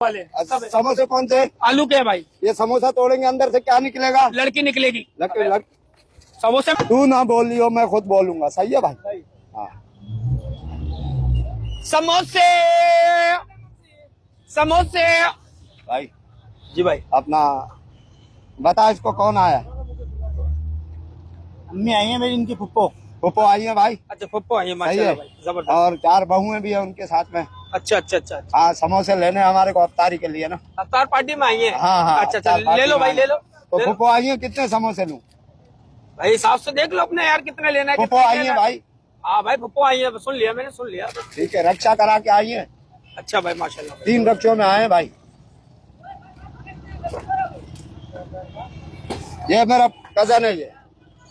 वाले समोसे कौन से? आलू के भाई। ये समोसा तोड़ेंगे अंदर से क्या निकलेगा? लड़की निकलेगी। समोसे तू ना बोल लियो, मैं खुद बोलूंगा। सही है भाई। हाँ समोसे समोसे भाई जी भाई। अपना बता, इसको कौन आया? अम्मी आई है मेरी, इनकी फुप्पो। फुप्पो आई है भाई। अच्छा पप्पू आई है, सही माशाल्लाह है। भाई, जबरदस्त। और 4 बहुएं भी है उनके साथ में। अच्छा अच्छा अच्छा अच्छा। हाँ, समोसे लेने हमारे को अफ्तारी के लिए ना। अफ्तार पार्टी में आई है। हाँ हाँ, अच्छा अच्छा, अफ्तार ले पार्टी लो में भाई, आई ले है। लो। तो ले लो। फुप्पो आई है, कितने समोसे लूं? भाई हिसाब से देख लो अपने यार, कितने लेना है। फुप्पो कितने आई लेना है भाई। हाँ भाई पप्पू आई है, सुन लिया मैंने, सुन लिया। ठीक है, रक्षा करा के आई है। अच्छा भाई माशाल्लाह। 3 रक्षों में आए हैं भाई। ये मेरा कजन है ये।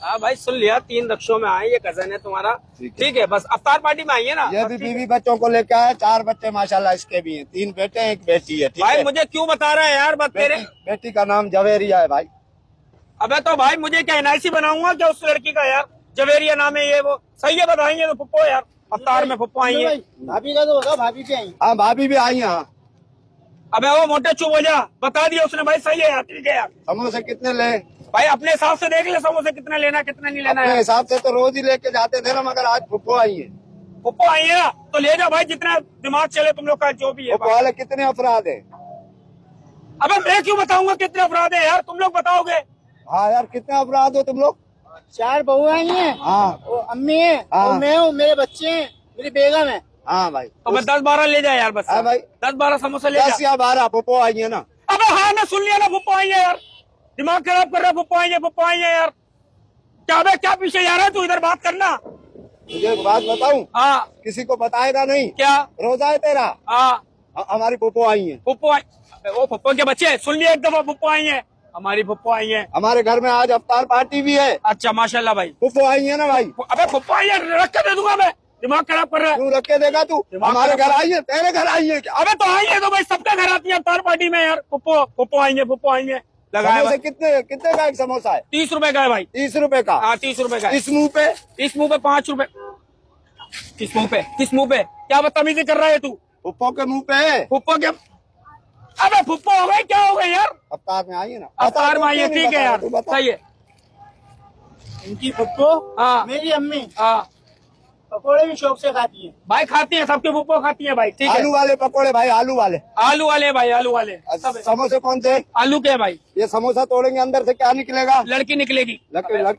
हाँ भाई सुन लिया, 3 रक्षों में आए, ये कजन है तुम्हारा। ठीक है, बस अफ्तार पार्टी में आई है ना। ये भी बीवी बच्चों को लेके आए। 4 बच्चे माशाल्लाह इसके भी हैं। 3 बेटे 1 बेटी है। ठीक भाई है? मुझे क्यों बता रहा है यार, बस तेरे। बेटी का नाम जवेरिया है भाई। अबे तो भाई मुझे क्या एनआईसी बनाऊंगा क्या उस लड़की का यार? जवेरिया नाम है ये, वो सही है, बताएंगे तो पप्पो यार। अफ्तार में पप्पो आई है। भाभी का तो होगा, भाभी भी आई। हाँ, भाभी भी आई है। हाँ, अबे वो मोटे चुप हो जा, बता दिया उसने भाई, सही है यार, ठीक है यार। समोसे कितने ले? भाई अपने हिसाब से देख ले समोसे, कितने लेना कितना नहीं लेना अपने है। हिसाब से तो रोज ही लेके जाते थे ना, मगर आज फुप्पो आई है। पप्पो आई है ना, तो ले जाओ भाई, जितना दिमाग चले तुम लोग का, जो भी है। फुप्पो वाले कितने अफराद है? अबे मैं क्यों बताऊंगा कितने अपराध है यार, तुम लोग बताओगे। हाँ यार, कितने अफराद हो तुम लोग? 4 बहू आई हैं। हाँ वो अम्मी है, हाँ। और मैं हूँ, मेरे बच्चे हैं, मेरी बेगम है। हाँ भाई। तो मैं 10-12 ले जा यार, बस। हाँ भाई। 10-12 समोसे ले 10 जा। या 12 फुप्पो आई है ना। अबे हाँ ना, सुन लिया ना, पप्पो आई है यार। दिमाग खराब कर रहा है, पप्पो आई है, पप्पो आई है यार। क्या बे, क्या पीछे जा रहा है तू, इधर बात करना। तुझे एक बात बताऊं, हाँ किसी को बताएगा नहीं। क्या? रोजा है तेरा। हाँ हमारी फुप्पो आई है। पप्पो आई। अबे वो पप्पो के बच्चे, सुन लिया एक दफा, पप्पो आई है, हमारी पप्पो आई है। हमारे घर में आज अफ्तार पार्टी भी है। अच्छा माशाल्लाह भाई। फुप्पो आई है ना भाई। अबे पप्पो आई है, रख के दे दूंगा मैं। दिमाग खराब कर रहा है। तू रख के देगा तू? दिमाग हमारे खराब घर आई है, तेरे घर आई है क्या? अबे तो आई है तो भाई, सबका घर आती है अफ्तार पार्टी में यार। पप्पो पप्पो आई है, पप्पो आई है। लगाया समोसे कितने कितने का एक समोसा है? 30 रुपए का है भाई। 30 रुपए का। हाँ 30 रुपए का है। इस मुंह पे? इस मुंह पे 5 रुपए। किस मुंह पे, किस मुंह पे, क्या बदतमीजी कर रहा है तू? फुप्पो के मुंह पे है। फुप्पो के, अबे फुप्पो हो गई, क्या हो गई यार? अफ्तार में आई है ना। अफ्तार में आई है, तू नहीं ठीक है बता, यार, तू बता। सही है। इनकी फुप्पो, हाँ मेरी अम्मी हाँ पकौड़े भी शौक से खाती है। भाई, खाती है, सबके फुप्पो खाती है भाई, ठीक है। आलू वाले पकोड़े भाई, आलू वाले। आलू वाले भाई, आलू वाले सब है। समोसे कौन से? आलू के भाई। ये समोसा तोड़ेंगे अंदर से क्या निकलेगा? लड़की निकलेगी। समोसे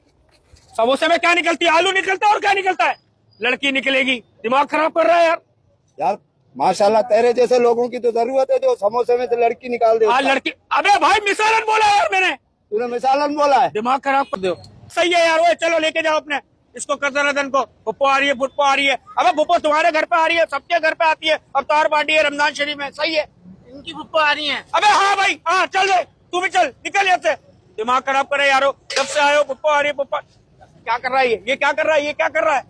समोसे में क्या निकलती है? आलू निकलता है, और क्या निकलता है? लड़की निकलेगी। दिमाग खराब कर रहा है यार। यार माशाल्लाह, तेरे जैसे लोगों की तो जरूरत है जो समोसे में से लड़की निकाल दे। हाँ लड़की, अबे भाई मिसालन बोला यार मैंने। तूने मिसालन बोला है। दिमाग खराब कर दो। सही है यार, वो चलो लेके जाओ अपने इसको, करदन को। पुप्पो आ रही है, पुप्पो आ रही है। अबे पुप्पो तुम्हारे घर पे आ रही है, सबके घर पे आती है। अफ्तार पार्टी है रमजान शरीफ में, सही है। इनकी फुप्पो आ रही है। अबे हाँ भाई, हाँ चल रहे, तू भी चल, निकल यहाँ से। दिमाग खराब करे यारो, जब से आयो पुप्पो आ रही है, पुप्पो। क्या कर रहा है ये क्या कर रहा है, ये क्या कर रहा है?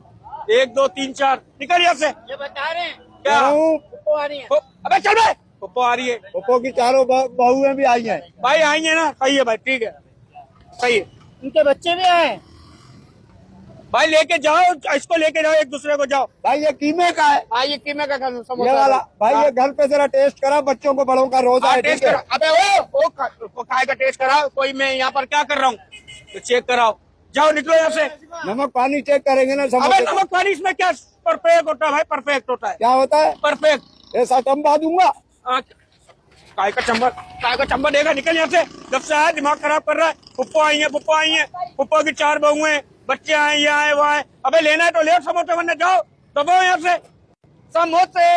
1 2 3 4, निकल यहाँ से। ये बता रहे हैं क्या? फुप्पो आ रही है। अबे चल भाई, पुप्पो आ रही है। पप्पो की 4 बहुएं भी आई हैं भाई आई है ना, सही है भाई, ठीक है, सही है इनके बच्चे भी आए। भाई। लेके जाओ इसको, लेके जाओ, एक दूसरे को जाओ। भाई। ये कीमे का है। हाँ ये कीमे का समोसा ये वाला भाई। हाँ। ये घर पे जरा टेस्ट करा, बच्चों को बड़ों का रोजा हाँ, है। टेस्ट ठीक है? करा। अबे वो काय का टेस्ट कराओ, कोई मैं यहाँ पर क्या कर रहा हूँ, तो चेक कराओ। जाओ निकलो यहाँ से। नमक पानी चेक करेंगे ना अबे समोसे का। नमक पानी इसमें क्या परफेक्ट होता है भाई, परफेक्ट होता है, क्या होता है? परफेक्ट। ऐसा चंबा दूंगा। काय का चंबा देगा, निकल यहाँ से। जब से आया दिमाग खराब कर रहा है। पुप्पो आई है, पुप्पो आई है, पुप्पो की 4 बहुएं, बच्चे आए, ये आए, वो आए। अबे लेना है तो ले समोसे, वरना जाओ दबाओ यहाँ से। समोसे